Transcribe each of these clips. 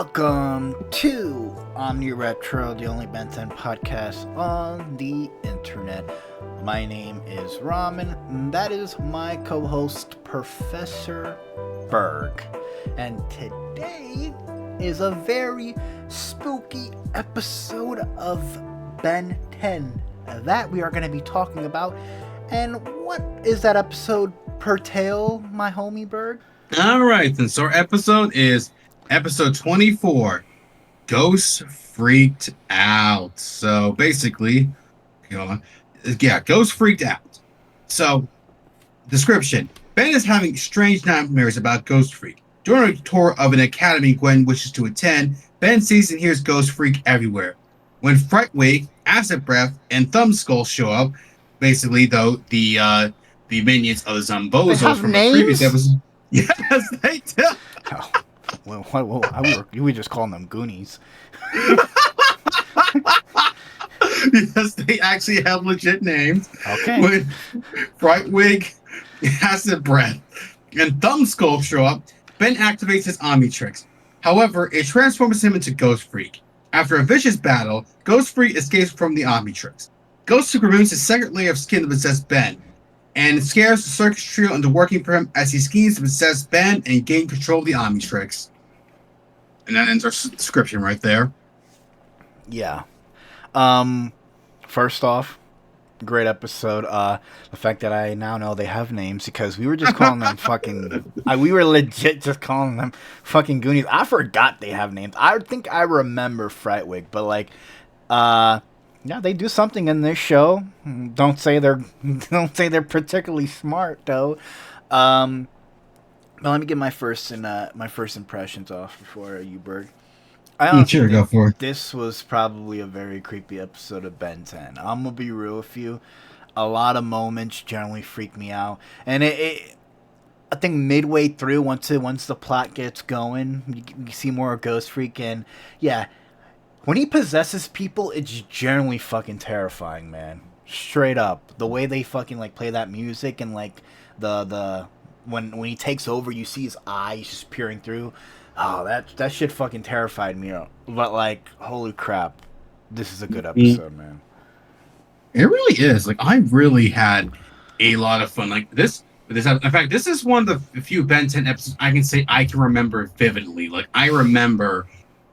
Welcome to Omni Retro, the only Ben 10 podcast on the internet. My name is Ramen, and that is my co-host, Professor Berg. And today is a very spooky episode of Ben 10 that we are going to be talking about. And what is that episode per tale, my homie Berg? Alright, then, so our episode is episode 24, Ghost Freaked Out. So basically, Ghost Freaked Out. So, description. Ben is having strange nightmares about Ghost Freak. During a tour of an academy Gwen wishes to attend, Ben sees and hears Ghost Freak everywhere. When Frightwig, Acid Breath, and Thumbskull show up, basically, though, the minions of the Zombozos from the previous episode. Yes, they do. Oh. Well, we just calling them Goonies. Yes, they actually have legit names. Okay. When Frightwig, Acid Breath, and Thumbskull show up, Ben activates his Omni tricks. However, it transforms him into Ghost Freak. After a vicious battle, Ghost Freak escapes from the Omni tricks. Ghost Freak removes his second layer of skin to possess Ben, and scares the circus trio into working for him as he schemes to possess Ben and gain control of the Omnitrix. And that ends our description right there. Yeah. First off, great episode. The fact that I now know they have names because we were just calling them fucking... we were legit just calling them fucking Goonies. I forgot they have names. I think I remember Frightwig, but yeah, they do something in this show. Don't say they're particularly smart though. But let me get my first impressions off before you, Berg. I honestly go for it. This was probably a very creepy episode of Ben 10. I'm gonna be real with you. A lot of moments generally freak me out, and I think midway through, once the plot gets going, you see more of Ghost Freak, and yeah. When he possesses people, it's generally fucking terrifying, man. Straight up. The way they fucking play that music and the when he takes over, you see his eyes just peering through. Oh, that shit fucking terrified me. But holy crap, this is a good episode, man. It really is. I really had a lot of fun. This. In fact, this is one of the few Ben 10 episodes I can say I can remember vividly. I remember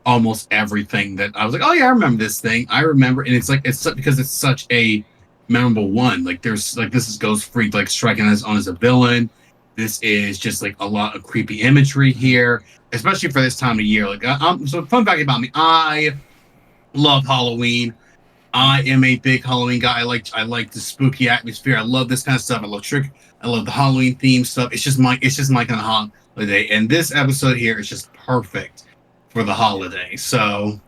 almost everything that I was oh yeah, I remember this thing. I remember, and it's because it's such a memorable one. This is Ghost Freak striking us on as a villain. This is just a lot of creepy imagery here, especially for this time of year. So fun fact about me, I love Halloween. I am a big Halloween guy. I like the spooky atmosphere. I love this kind of stuff. I love the Halloween theme stuff. It's just my kind of holiday. And this episode here is just perfect for the holiday, so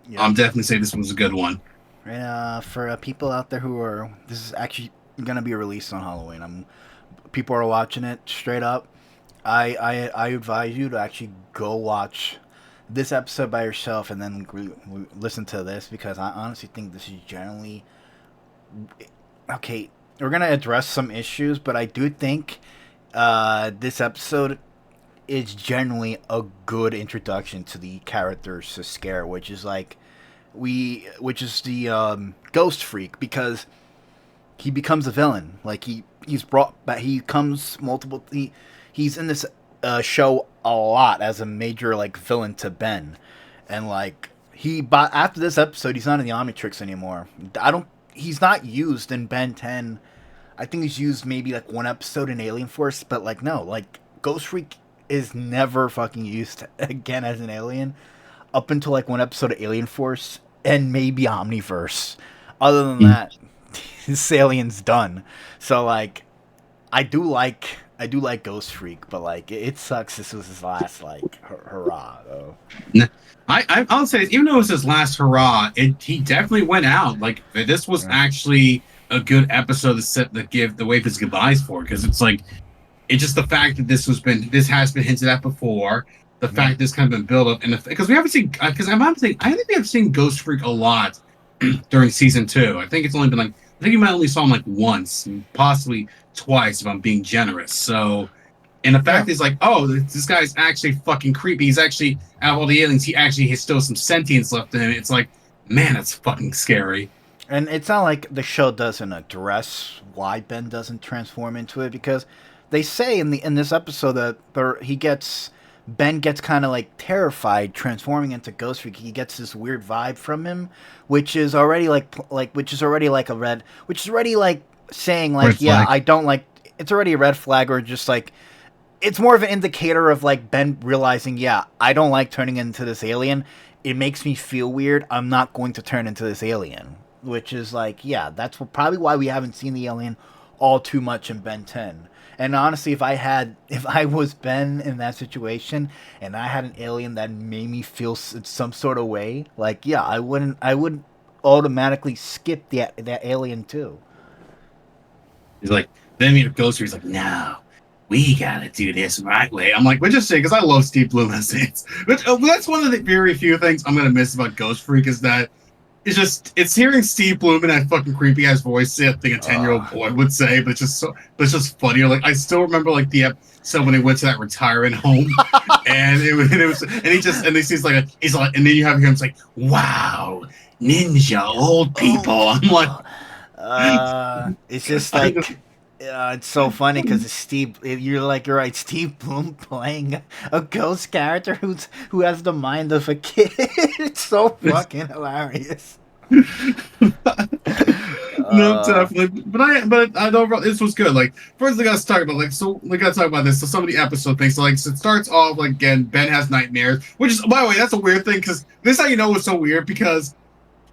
yeah. I'm definitely saying this one's a good one. And for people out there this is actually gonna be released on Halloween. People are watching it straight up. I advise you to actually go watch this episode by yourself and then listen to this, because I honestly think this is generally okay. We're gonna address some issues, but I do think this episode is generally a good introduction to the characters to scare, which is the Ghost Freak, because he becomes a villain. He's brought back. He comes multiple. He's in this show a lot as a major villain to Ben, and after this episode, he's not in the Omnitrix anymore. He's not used in Ben 10. I think he's used maybe one episode in Alien Force, but no, Ghost Freak is never fucking used again as an alien up until one episode of Alien Force and maybe Omniverse. Other than that, this alien's done. So I do like Ghost Freak, but it sucks this was his last hurrah though. I'll say, even though it was his last hurrah, he definitely went out. This was actually a good episode to give the wave his goodbyes for, because it's just the fact that this has been hinted at before. The fact this kind of been built up, and because we haven't seen, I think we have seen Ghost Freak a lot during season 2. I think it's only been I think you might only saw him once, possibly twice, if I'm being generous. So And the fact is, like, oh, this guy's actually fucking creepy. He's actually, out of all the aliens, he actually has still some sentience left in him. It's like, man, that's fucking scary. And it's not like the show doesn't address why Ben doesn't transform into it, because they say in this episode that Ben gets kind of like terrified transforming into Ghostfreak. He gets this weird vibe from him, which is already which is already like saying like, Red yeah, flag. I don't like. It's already a red flag, or just like it's more of an indicator of like Ben realizing, yeah, I don't like turning into this alien. It makes me feel weird. I'm not going to turn into this alien. Which is like, yeah, that's probably why we haven't seen the alien all too much in Ben 10. And honestly, if I was Ben in that situation and I had an alien that made me feel some sort of way, like, yeah, I would automatically skip that alien too. He's like, then he goes through, he's like, no, we gotta do this right way. I'm like, which is shit, because I love Steve Bloom as it. But that's one of the very few things I'm gonna miss about Ghostfreak is that it's hearing Steve Bloom in that fucking creepy ass voice. I think a 10-year-old boy would say, but it's just funny. Like, I still remember like the episode when he went to that retirement home, and he's like, and then you have him, it's like, wow, ninja old people. I'm like, It's just like. It's so funny because you're right, Steve Bloom playing a ghost character who has the mind of a kid. It's so fucking hilarious. No, definitely. But I don't. This was good. Like, first we gotta talk about this. So some of the episode things. So like, so it starts off like, again, Ben has nightmares, which is, by the way, that's a weird thing, because this is how you know it's so weird, because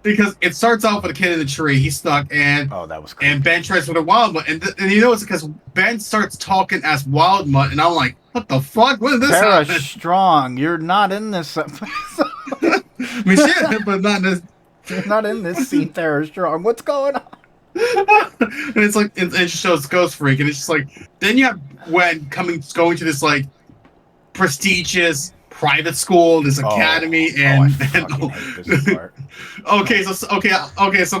it starts off with a kid in the tree. He's stuck, and that was creepy. And Ben tries with a wild mutt, and you know it's because Ben starts talking as wild mutt, and I'm like, what the fuck? What is this? Tara Strong, you're not in this episode. I mean, shit, but not in this. You're not in this scene, Tara Strong. What's going on? And it's like, it shows Ghostfreak, and it's just like, then you have Gwen going to this like prestigious private school, this academy, okay, so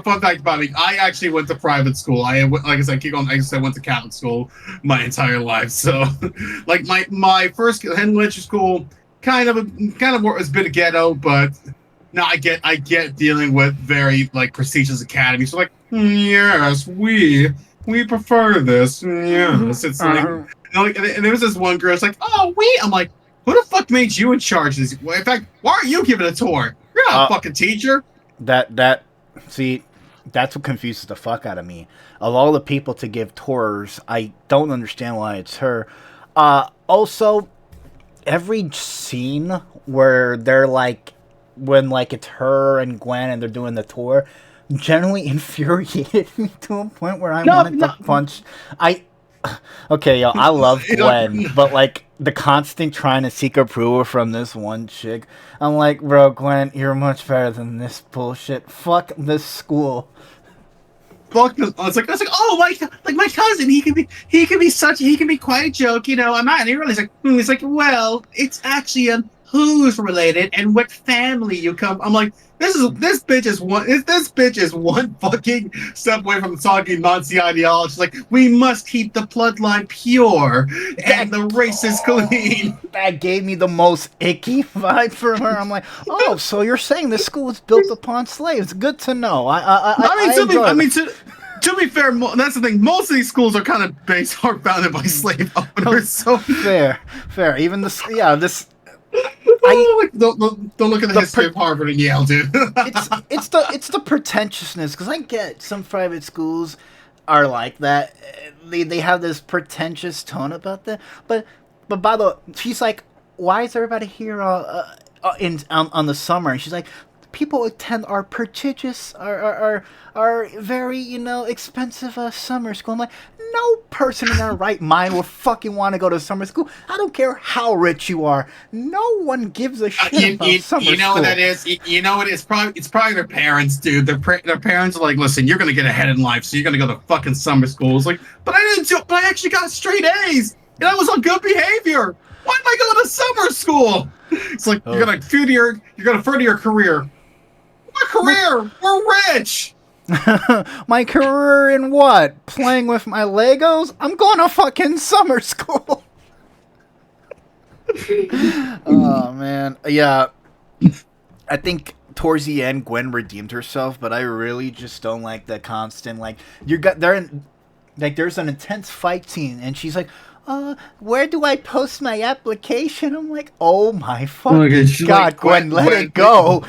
fun fact about me, I actually went to private school. I went to Catholic school my entire life. So like my first elementary school kind of was a bit of ghetto, but now I get dealing with very like prestigious academies. So like, yes, we prefer this. Yes, it's like, and there was this one girl. It's like, oh, I'm like, who the fuck made you in charge of this? In fact, why aren't you giving a tour? You're not a fucking teacher. See, that's what confuses the fuck out of me. Of all the people to give tours, I don't understand why it's her. Also, every scene where they're like, when like it's her and Gwen and they're doing the tour, generally infuriated me to a point where I wanted to punch. Okay, yo, I love Gwen, but like the constant trying to seek approval from this one chick, I'm like, bro, Gwen, you're much better than this bullshit. Fuck this school. It's like, oh, my cousin, he can be quite a joke, you know. I'm not. And he realized, he's like, well, it's actually who's related and what family you come. I'm like, this bitch is one fucking step away from talking Nazi ideology. Like, we must keep the bloodline pure and the race is clean. That gave me the most icky vibe from her. I'm like, oh, so you're saying this school was built upon slaves? Good to know. To be fair, that's the thing. Most of these schools are kind of founded by slave owners. So fair. Even this. Don't look at the history of Harvard and Yale, dude. it's the pretentiousness, because I get some private schools are like that. They have this pretentious tone about that. But by the way, she's like, why is everybody here on the summer? And she's like, people attend our prestigious, our very, expensive summer school. I'm like, no person in their right mind will fucking want to go to summer school. I don't care how rich you are. No one gives a shit about summer school. You know what that is? You know what? It's probably their parents, dude. Their parents are like, listen, you're gonna get ahead in life, so you're gonna go to fucking summer school. It's like, but I actually got straight A's, and I was on good behavior. Why am I going to summer school? It's like, you're gonna further your career. What career? We're rich. My career in what? Playing with my Legos? I'm going to fucking summer school. Oh man, yeah. I think towards the end, Gwen redeemed herself, but I really just don't like the constant like you got there. Like there's an intense fight scene, and she's like, where do I post my application?" I'm like, "Oh my Okay, fucking god, Gwen, let it go."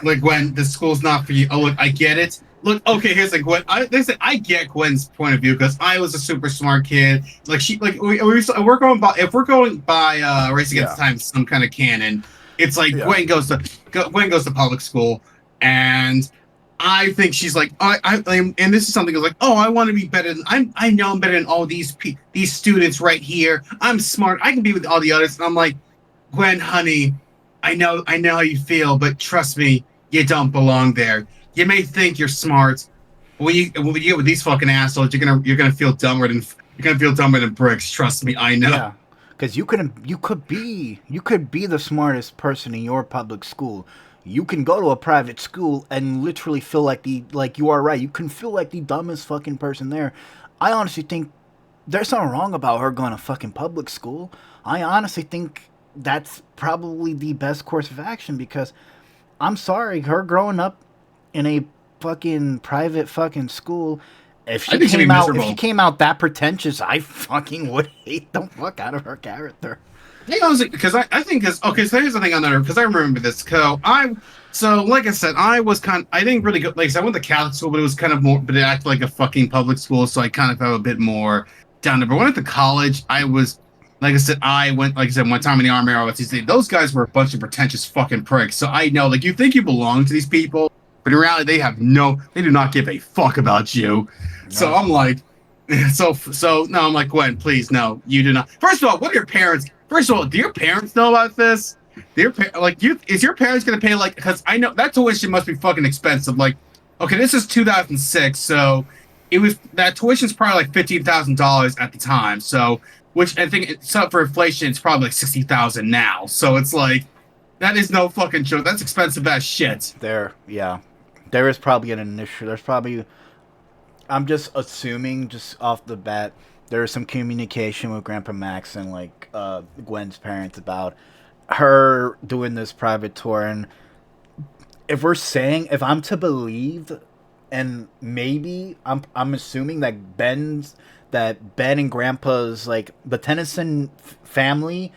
like Gwen, the school's not for you. Oh, look, I get it. Look, okay, here's like Gwen. I get Gwen's point of view because I was a super smart kid. Like we're going by if we're going by Race Against Yeah, Time, some kind of canon. It's like yeah, Gwen goes to public school, and I think she's like and this is something that's like, oh, I want to be better than I know I'm better than all these students right here. I'm smart. I can be with all the others. And I'm like, Gwen, honey, I know how you feel, but trust me, you don't belong there. You may think you're smart, but when you get with these fucking assholes, you're gonna feel dumber than bricks. Trust me, I know. yeah. Because you could be the smartest person in your public school. You can go to a private school and literally feel like you are right. You can feel like the dumbest fucking person there. I honestly think there's something wrong about her going to fucking public school. I honestly think that's probably the best course of action because I'm sorry, her growing up in a fucking private fucking school, I think she'd be if she miserable. came out that pretentious, I fucking would hate the fuck out of her character. Hang on, because I think because okay, so here's the thing on that because I remember this. So like I said, I didn't really go like I said, I went to Catholic school, but it was kind of more, but it acted like a fucking public school, so I kind of felt a bit more down there. But when I went to college, I was like I said, one time in the army, I was those guys were a bunch of pretentious fucking pricks. So I know, like you think you belong to these people, but in reality, they do not give a fuck about you. So No. I'm like, so no, I'm like, Gwen, please, no, you do not. First of all, what are your parents? First of all, do your parents know about this? Is your parents gonna pay like? Because I know that tuition must be fucking expensive. Like, okay, this is 2006, so that tuition's probably like $15,000 at the time. So, which I think so for inflation, it's probably like 60,000 now. So it's like that is no fucking joke. That's expensive as shit. Yeah, there is probably an issue. There's probably, I'm just assuming, just off the bat, there is some communication with Grandpa Max and like Gwen's parents about her doing this private tour. And if I'm to believe, and maybe I'm assuming that Ben and Grandpa's like the Tennyson family,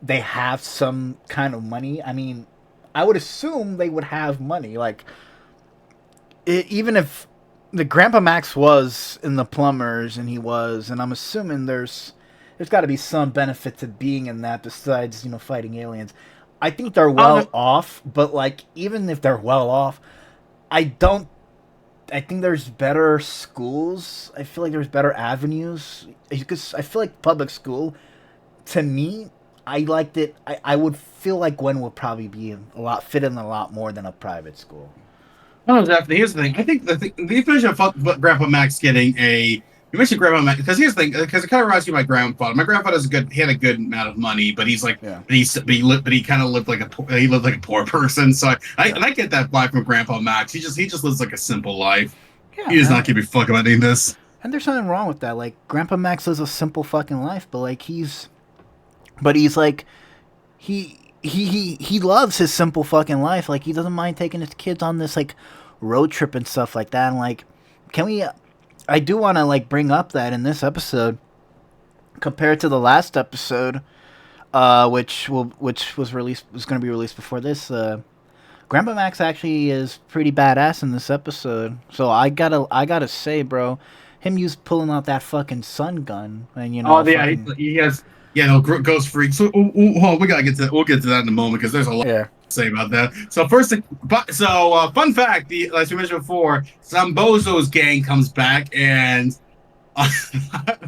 they have some kind of money. I mean, I would assume they would have money. Like even if the Grandpa Max was in the plumbers and I'm assuming there's got to be some benefit to being in that besides fighting aliens. I think they're well off, but like even if they're well off, I don't. I think there's better schools. I feel like there's better avenues because I feel like public school, to me, I liked it. I would feel like Gwen would probably be fit in a lot more than a private school. No, definitely. Here's the thing. I think the definition of Grandpa Max getting a. You mentioned Grandpa Max because here's the thing. Because it kind of reminds me of my grandfather. My grandfather's he had a good amount of money, but he's like, Yeah. but he kind of lived like he lived like a poor person. So I get that vibe from Grandpa Max. He just lives like a simple life. Yeah, He does not give a fuck about any of this. and there's nothing wrong with that. Like Grandpa Max lives a simple fucking life, but like he's like he loves his simple fucking life. Like he doesn't mind taking his kids on this like road trip and stuff like that. And like, can we? I do want to like bring up that in this episode, compared to the last episode, which was going to be released before this. Grandpa Max actually is pretty badass in this episode. So I gotta say, bro, pulling out that fucking sun gun and Oh yeah, he has. Yeah, no, Ghostfreak. So hold on, we gotta get to that. We'll get to that in a moment because there's a lot yeah. to say about that. So fun fact, as we mentioned before, Zombozo's gang comes back, and I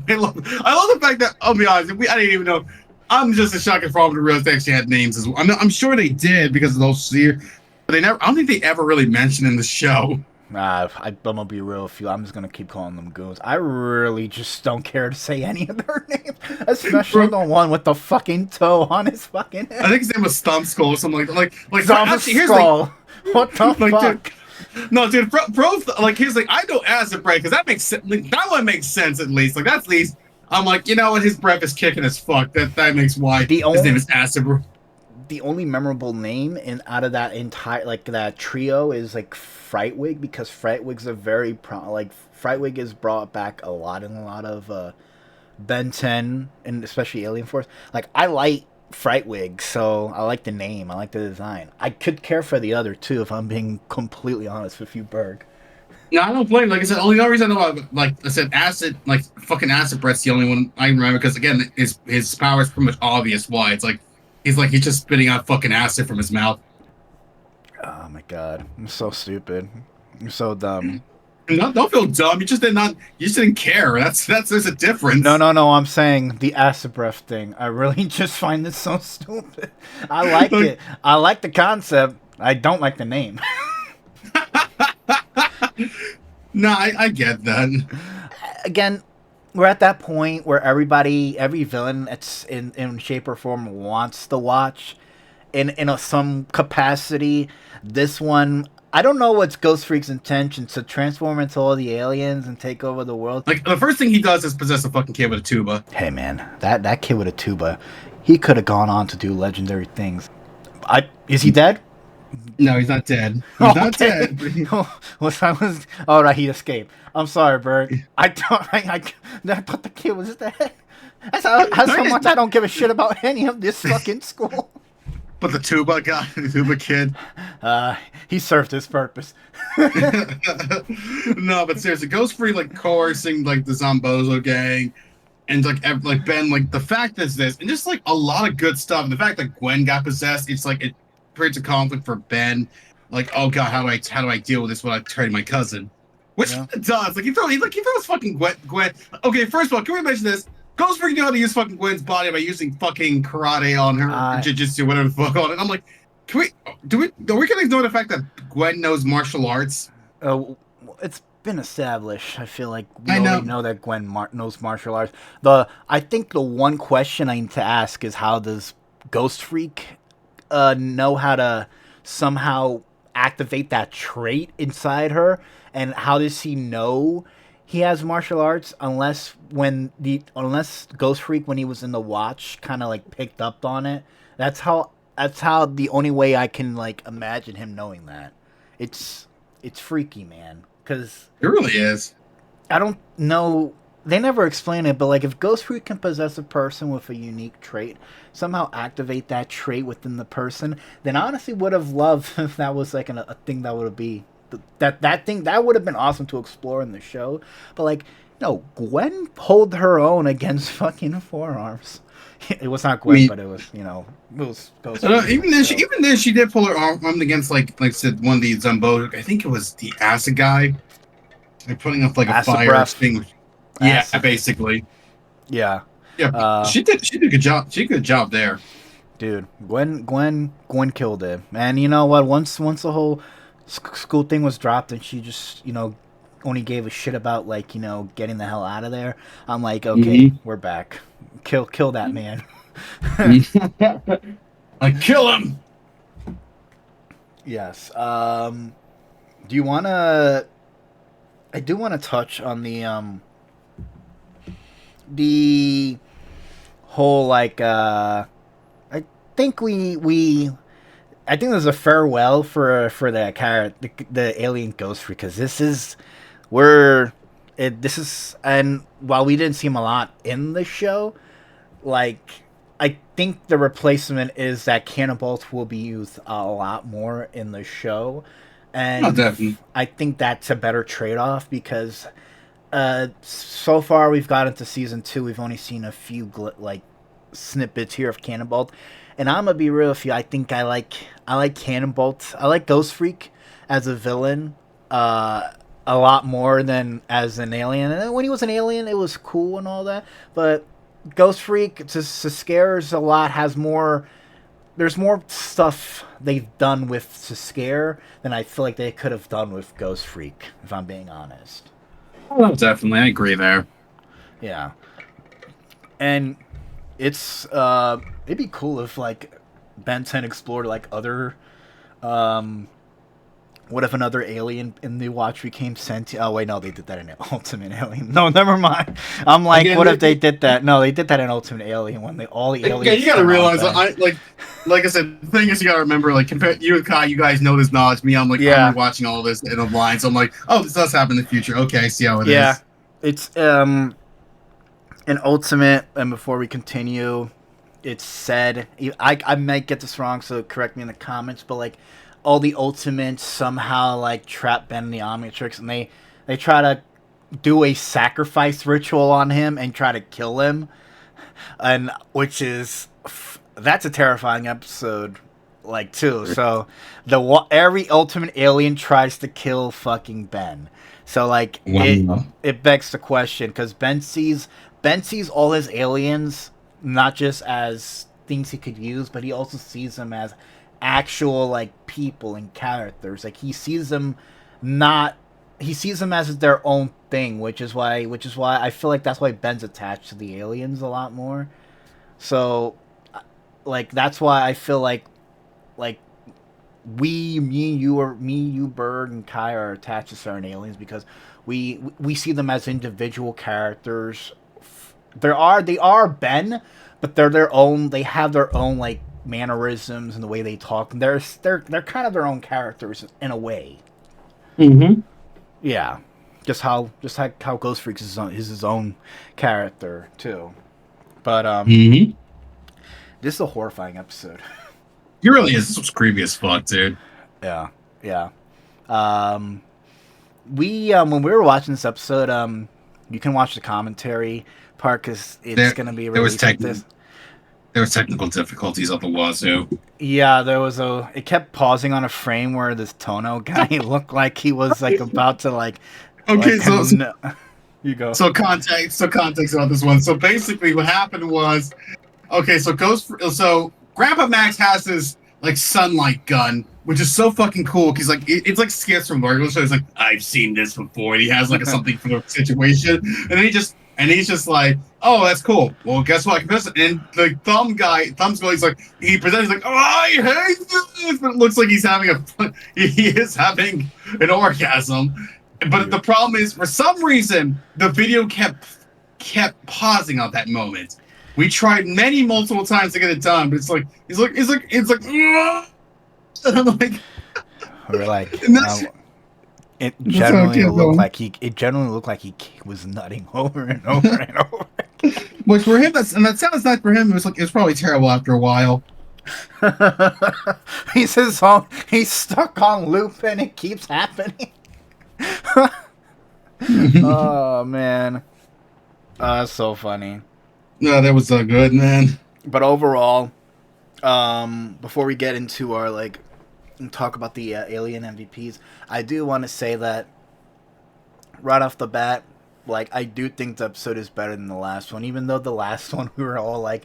love the fact that I'll be honest, I didn't even know. I'm just a shocker for all to realize they actually had names as well. I'm sure they did because of those seer, but they never. I don't think they ever really mentioned in the show. I'm gonna be real with you. I'm just gonna keep calling them goons. I really just don't care to say any of their names, especially the one with the fucking toe on his fucking head. I think his name was Stump Skull or something like Zombie Skull. What the fuck? Dude, no, dude, bro, like here's like I know acid break because that makes sense. Like, that one makes sense at least. Like that's at least I'm like, you know what? His breath is kicking as fuck. That makes why The his name only is Acid. the only memorable name in out of that entire like that trio is like Frightwig, because Frightwig's a very like Frightwig is brought back a lot in a lot of Ben 10 and especially Alien Force. Like I like Frightwig, so I like the name, I like the design. I could care for the other two if I'm being completely honest with you, Berg. No, I don't blame. Like I said, only the reason I know about, like I said, acid, like fucking acid breath's the only one I remember because again, his power is pretty much obvious why. It's like he's just spitting out fucking acid from his mouth. Oh my god, I'm so stupid. I'm so dumb. No, don't feel dumb. You just didn't care. That's there's a difference. No. I'm saying the acid breath thing. I really just find this so stupid. I like Like, it. I like the concept. I don't like the name. no, I get that. Again, we're at that point where every villain that's in shape or form wants to watch in some capacity. This one, I don't know what's Ghostfreak's intention to transform into all the aliens and take over the world. Like the first thing he does is possess a fucking kid with a tuba. Hey man, that kid with a tuba, he could have gone on to do legendary things. Is he dead? No, he's not dead. He's not dead. All right, he escaped. I'm sorry, Bert. I thought the kid was dead. That's how much I don't give a shit about any of this fucking school. But the tuba guy, the tuba kid. He served his purpose. No, but seriously, Ghostfreak like coercing like the Zombozo gang, and like Ben, like the fact is this, and just like a lot of good stuff. And the fact that Gwen got possessed, it's like it creates a conflict for Ben. Like, oh god, how do I deal with this when I turn my cousin? Which it does. Like he throws fucking Gwen. Okay, first of all, can we mention this? Ghostfreak knew how to use fucking Gwen's body by using fucking karate on her, jiu-jitsu, whatever the fuck on it. I'm like, are we gonna ignore the fact that Gwen knows martial arts? It's been established. I feel like we already know that Gwen knows martial arts. I think the one question I need to ask is how does Ghostfreak know how to somehow activate that trait inside her, and how does he know he has martial arts unless Ghostfreak when he was in the watch kind of like picked up on it. That's how the only way I can like imagine him knowing that. It's freaky, man, cuz It really is. I don't know, they never explain it, but like if Ghostfreak can possess a person with a unique trait, somehow activate that trait within the person, then I honestly would have loved if that was like a thing that would be that thing that would have been awesome to explore in the show. But like, no, Gwen pulled her own against fucking forearms. It was not Gwen, but it was it was Ghostfreak. Even then, she did pull her arm against like I said, one of the Zombo. I think it was the acid guy. They're putting up like a Acid fire breath. extinguisher. Yeah, basically. Yeah. Yeah, she did a good job. She did a good job there. Dude, Gwen killed it. And you know what? Once the whole school thing was dropped and she just, only gave a shit about like, getting the hell out of there. I'm like, okay, we're back. Kill that man. I kill him. Yes. Do you want to I do want to touch on the whole like I think I think there's a farewell for the alien Ghostfreak, because this is and while we didn't see him a lot in the show, like I think the replacement is that Cannonballs will be used a lot more in the show, and definitely. I think that's a better trade-off because so far we've got into season 2, we've only seen a few snippets here of Cannonball, and I'm gonna be real with you. I think I like Cannonball. I like Ghostfreak as a villain a lot more than as an alien. And when he was an alien, it was cool and all that. But Ghostfreak to scares a lot has more. There's more stuff they've done with to scare than I feel like they could have done with Ghostfreak, if I'm being honest. Oh, definitely, I agree there. Yeah, and it's it'd be cool if like Ben 10 explored like other What if another alien in the Watch became sentient? Oh wait, no, they did that in Ultimate Alien. No, never mind. I'm like, Again, what if they did that? No, they did that in Ultimate Alien when all the aliens. you gotta come off realize, that. like I said, the thing is, you gotta remember, like, compare you and Kai, you guys know this knowledge. Me, I'm Yeah, rewatching all this in a blind, so I'm like, oh, this does happen in the future. Okay, I see how it yeah. is. It's in Ultimate, and before we continue, it's said I might get this wrong, so correct me in the comments. But like, all the Ultimates somehow like trap Ben in the Omnitrix, and they try to do a sacrifice ritual on him and try to kill him, and which is that's a terrifying episode, like too. So every Ultimate Alien tries to kill fucking Ben. So like Wow. it begs the question because Ben sees all his aliens not just as things he could use, but he also sees them as actual like people and characters. Like not he sees them as their own thing, which is why I feel like that's why Ben's attached to the aliens a lot more. So like that's why I feel like me, you, Bird, and Kai are attached to certain aliens because we see them as individual characters. They are Ben, but they're their own. They have their own like mannerisms and the way they talk. And they're kind of their own characters in a way. Mm-hmm. Yeah, just how Ghostfreak is his own character too. But Mm-hmm. this is a horrifying episode. He really is. This was creepy as fuck, dude. Yeah, yeah. Um, we when we were watching this episode, you can watch the commentary part because it's gonna be released with this. There was technical difficulties up the wazoo. Yeah, it kept pausing on a frame where this Tono guy looked like he was like about to like. Okay, like, you go. So context about this one. So basically, what happened was, okay, so Grandpa Max has this like sunlight gun, which is so fucking cool because like it's like skits from Marvel. So it's like I've seen this before, and he has like a something for the situation, and then he's just like, oh, that's cool. Well, guess what? And the Thumb's going, he presents, he's like, oh, I hate this, but it looks like he is having an orgasm. But the problem is, for some reason, the video kept pausing at that moment. We tried multiple times to get it done, but it's like, "Ugh!" And I'm like, we're like, and it generally looked like he was nutting over and over and over. Which for him, that sounds like for him, it was probably terrible after a while. He's stuck on loop and it keeps happening. Oh man, that's so funny. No, that was so good, man. But overall, before we get into our and talk about the Alien MVPs, I do want to say that right off the bat, I do think the episode is better than the last one. Even though the last one I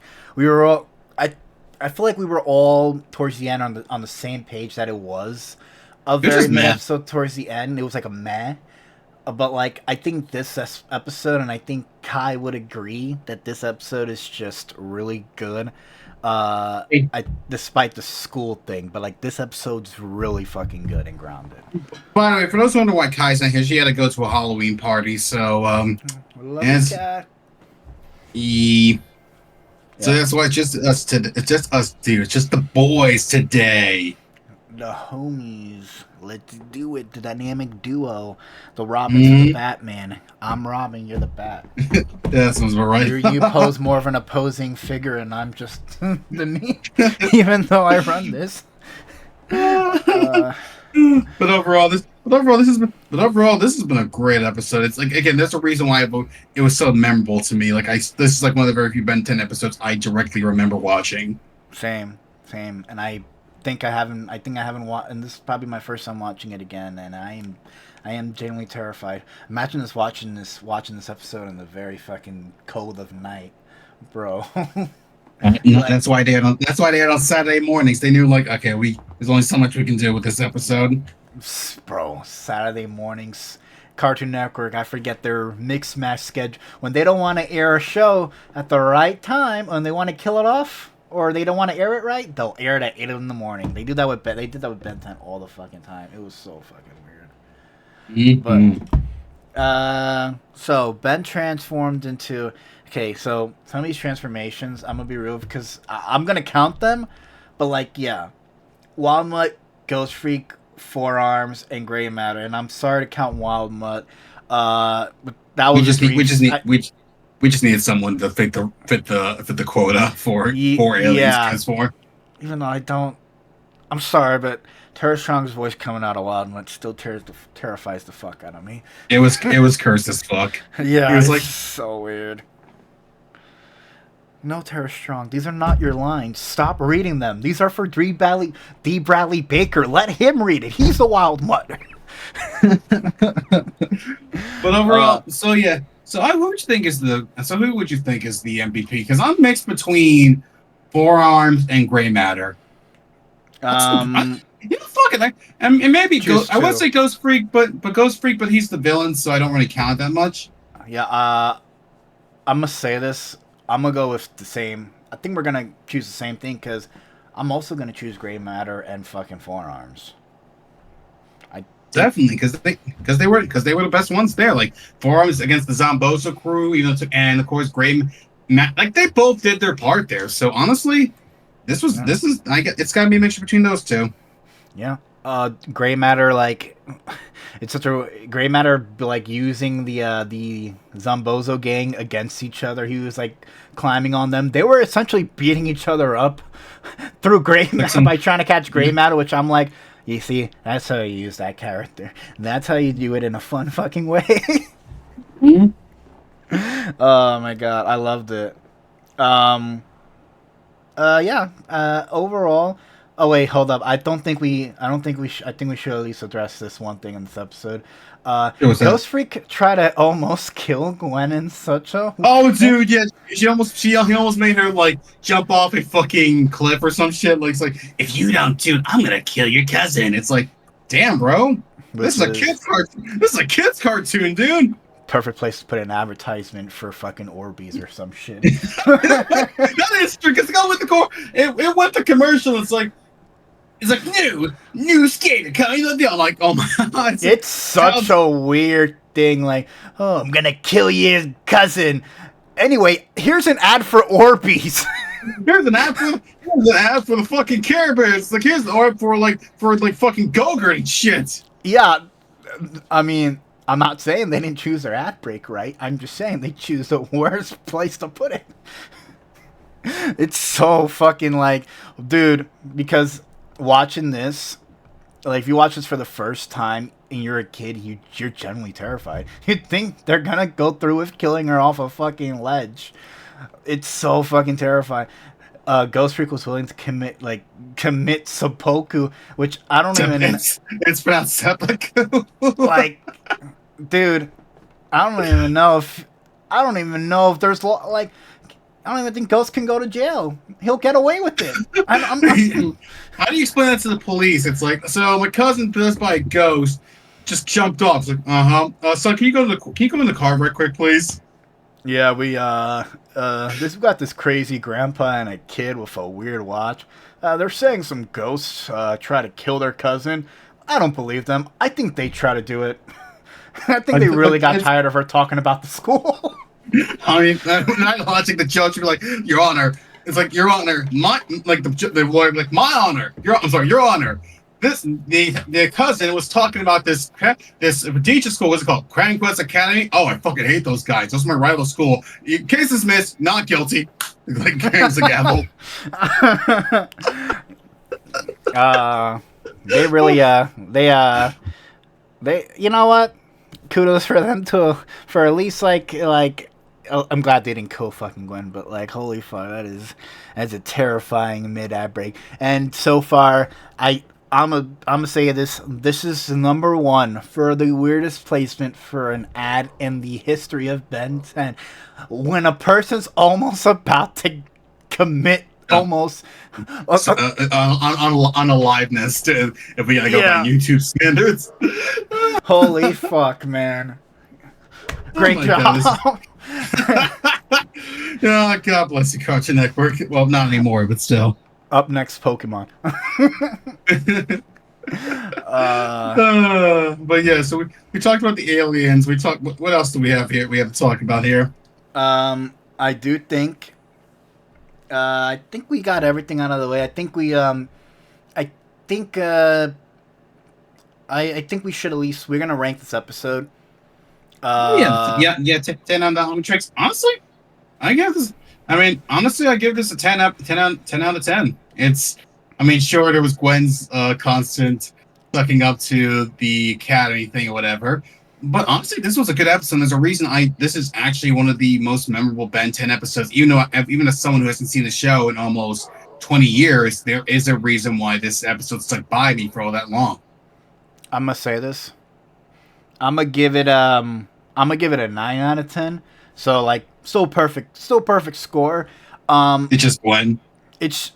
feel like we were all towards the end on the same page that it was a very meh episode towards the end. It was like a meh. But I think this episode, and I think Kai would agree that this episode is just really good. Despite the school thing, but this episode's really fucking good and grounded. By the way, for those who wonder why Kai's not here, she had to go to a Halloween party, so Love you, Kai. So that's why it's just us today. It's just us, dude. It's just the boys today. The homies. Let's do it. The dynamic duo. The Robins and the Batman. I'm Robin, you're the Bat. That sounds about right. You pose more of an opposing figure, and I'm just the me. Even though I run this. But overall, this has been a great episode. It's again, there's a reason why it was so memorable to me. This is one of the very few Ben 10 episodes I directly remember watching. Same, and I think I haven't watched, and this is probably my first time watching it again, and I am genuinely terrified. Imagine watching this episode in the very fucking cold of night, bro. That's why they had on Saturday mornings. They knew okay, there's only so much we can do with this episode. Bro, Saturday mornings, Cartoon Network, I forget their mix-match schedule. When they don't want to air a show at the right time and they want to kill it off, or they don't want to air it right, they'll air it at 8 in the morning. They do that with Ben. They did that with Ben 10 all the fucking time. It was so fucking weird. But so Ben transformed into. Okay, so some of these transformations, I'm gonna be real because I'm gonna count them, but like yeah, Wild Mutt, Ghost Freak, Forearms, and Gray Matter, and I'm sorry to count Wild Mutt. But that was we just needed someone to fit the quota for aliens transform. Even though I don't, I'm sorry, but Tara Strong's voice coming out of Wild Mutt still terrifies the fuck out of me. It was cursed as fuck. Yeah, it was like so weird. No, Tara Strong, these are not your lines. Stop reading them. These are for D. Bradley Baker. Let him read it. He's the Wild Mutt. But overall, so yeah. So who would you think is the MVP? Because I'm mixed between Forearms and Gray Matter. And maybe I would say Ghost Freak, but Ghost Freak, but he's the villain, so I don't really count that much. Yeah, I'm gonna say this. I'm gonna go with the same. I think we're gonna choose the same thing because I'm also gonna choose Gray Matter and fucking Forearms. Definitely, because they were the best ones there. Like Forearms against the Zombozo crew, and of course like they both did their part there. So honestly, it's gotta be a mixture between those two. Yeah. Gray Matter, like it's such a Gray Matter, like using the Zombozo gang against each other. He was like climbing on them. They were essentially beating each other up through Gray Matter by trying to catch Gray Matter, which I'm like, you see, that's how you use that character. That's how you do it in a fun fucking way. Mm-hmm. Oh my god, I loved it. Overall. Oh wait, hold up. I think we should at least address this one thing in this episode. Ghost Freak tried to almost kill Gwen in such a. Oh, dude, yeah, he almost made her like jump off a fucking cliff or some shit. Like, it's like, if you don't do it, I'm gonna kill your cousin. It's like, damn, bro, this is a kid's cartoon. This is a kid's cartoon, dude. Perfect place to put an advertisement for fucking Orbeez or some shit. That is true, because it went to commercial. It's like new skater coming. I'm like, oh my god. It's such a weird thing. Like, oh, I'm gonna kill your cousin. Anyway, here's an ad for Orbeez. Here's an ad for the fucking Care Bears. Like, here's the ad for fucking Go-Gurt and shit. Yeah, I mean, I'm not saying they didn't choose their ad break right. I'm just saying they choose the worst place to put it. It's so fucking like, dude, because watching this, like, if you watch this for the first time and you're a kid, you're genuinely terrified. You'd think they're gonna go through with killing her off a fucking ledge. It's so fucking terrifying. Ghost Freak was willing to commit seppuku, which I don't even. It's pronounced seppuku. Like, dude, I don't even know if there's like. I don't even think Ghost can go to jail. He'll get away with it. How do you explain that to the police? It's like, so my cousin possessed by a ghost just jumped off. It's like, son, can you go in the car right quick, please? Yeah, we we've got this crazy grandpa and a kid with a weird watch. They're saying some ghosts try to kill their cousin. I don't believe them. I think they try to do it. I think they really got tired of her talking about the school. I mean, not watching the judge be like, Your Honor. It's like, Your Honor, the lawyer be like, my honor. Your Honor. The cousin was talking about this teacher school. What's it called? Cranquest Academy. Oh, I fucking hate those guys. Those are my rival school. Case dismissed. Not guilty. Like, hands the gavel. They really they you know what? Kudos for them for at least like I'm glad they didn't kill fucking Gwen, but like, holy fuck, that's a terrifying mid-ad break. And so far, I'm gonna say this is number one for the weirdest placement for an ad in the history of Ben 10. When a person's almost about to commit almost on aliveness, if we gotta go by YouTube standards. Holy fuck, man! Great job. Oh, God bless you, Cartoon Network. Well, not anymore, but still. Up next, Pokemon. But yeah, so we talked about the aliens. We talked. What else do we have here? We have to talk about here. I do think. I think we got everything out of the way. I think we. I think. I think we should at least. We're gonna rank this episode. Yeah. 10 on the Omnitrix. Honestly, I give this. I mean, honestly, I give this a 10 up, 10 out of 10. It's. I mean, sure, there was Gwen's constant sucking up to the academy thing or whatever. But honestly, this was a good episode. There's a reason this is actually one of the most memorable Ben 10 episodes. Even as someone who hasn't seen the show in almost 20 years, there is a reason why this episode stuck by me for all that long. I'm gonna say this. I'm gonna give it a 9 out of 10. So like still perfect score. It's just Gwen. It's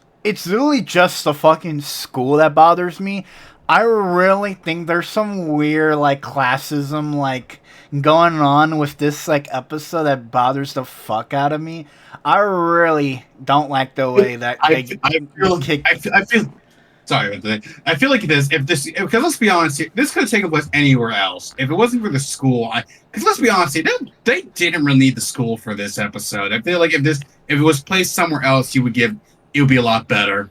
really just the fucking school that bothers me. I really think there's some weird like classism like going on with this like episode that bothers the fuck out of me. I really don't like the way that I feel sorry about that. I feel like because let's be honest here, this could have taken place anywhere else. If it wasn't for the school, because let's be honest here, they didn't really need the school for this episode. I feel like if it was placed somewhere else, it would be a lot better.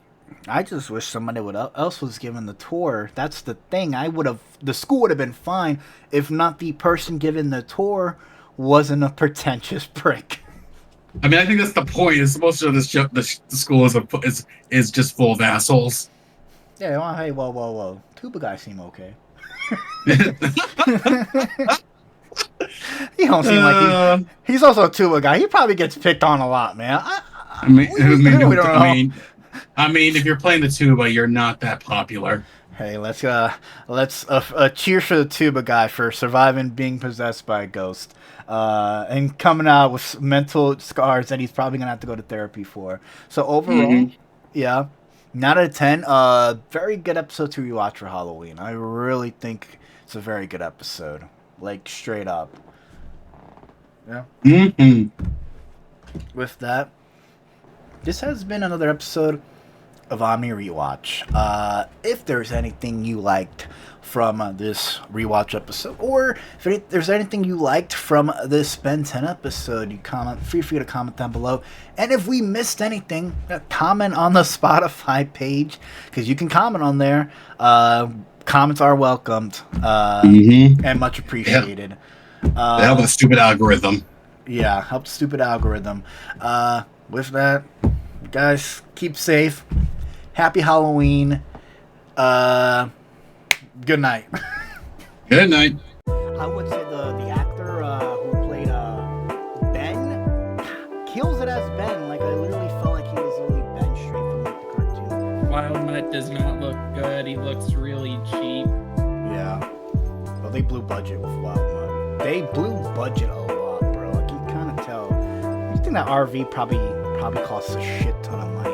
I just wish somebody else was given the tour. That's the thing. The school would have been fine if not the person given the tour wasn't a pretentious prick. I mean, I think that's the point. It's supposed to show the school is just full of assholes. Yeah, well, hey, whoa. Tuba guy seem okay. He don't seem like he's also a tuba guy. He probably gets picked on a lot, man. I mean, if you're playing the tuba, you're not that popular. Hey, let's cheers for the tuba guy for surviving being possessed by a ghost, and coming out with mental scars that he's probably gonna have to go to therapy for. So overall, yeah, 9 out of 10. Very good episode to rewatch for Halloween. I really think it's a very good episode, like straight up. Yeah. With that, this has been another episode of Omni Rewatch. If there's anything you liked from this rewatch episode, or if there's anything you liked from this Ben 10 episode, feel free to comment down below. And if we missed anything, comment on the Spotify page, because you can comment on there. Comments are welcomed and much appreciated. Help with the stupid algorithm. Yeah, help the stupid algorithm. With that, guys, keep safe. Happy Halloween. Good night. Good night. I would say the actor who played Ben kills it as Ben. Like, I literally felt like he was only Ben straight from like the cartoon. Wild Mutt does not look good. He looks really cheap. Yeah. Well, they blew budget with Wild Mutt. They blew budget a lot, bro. Like, you kind of tell. You think that RV probably costs a shit ton of money.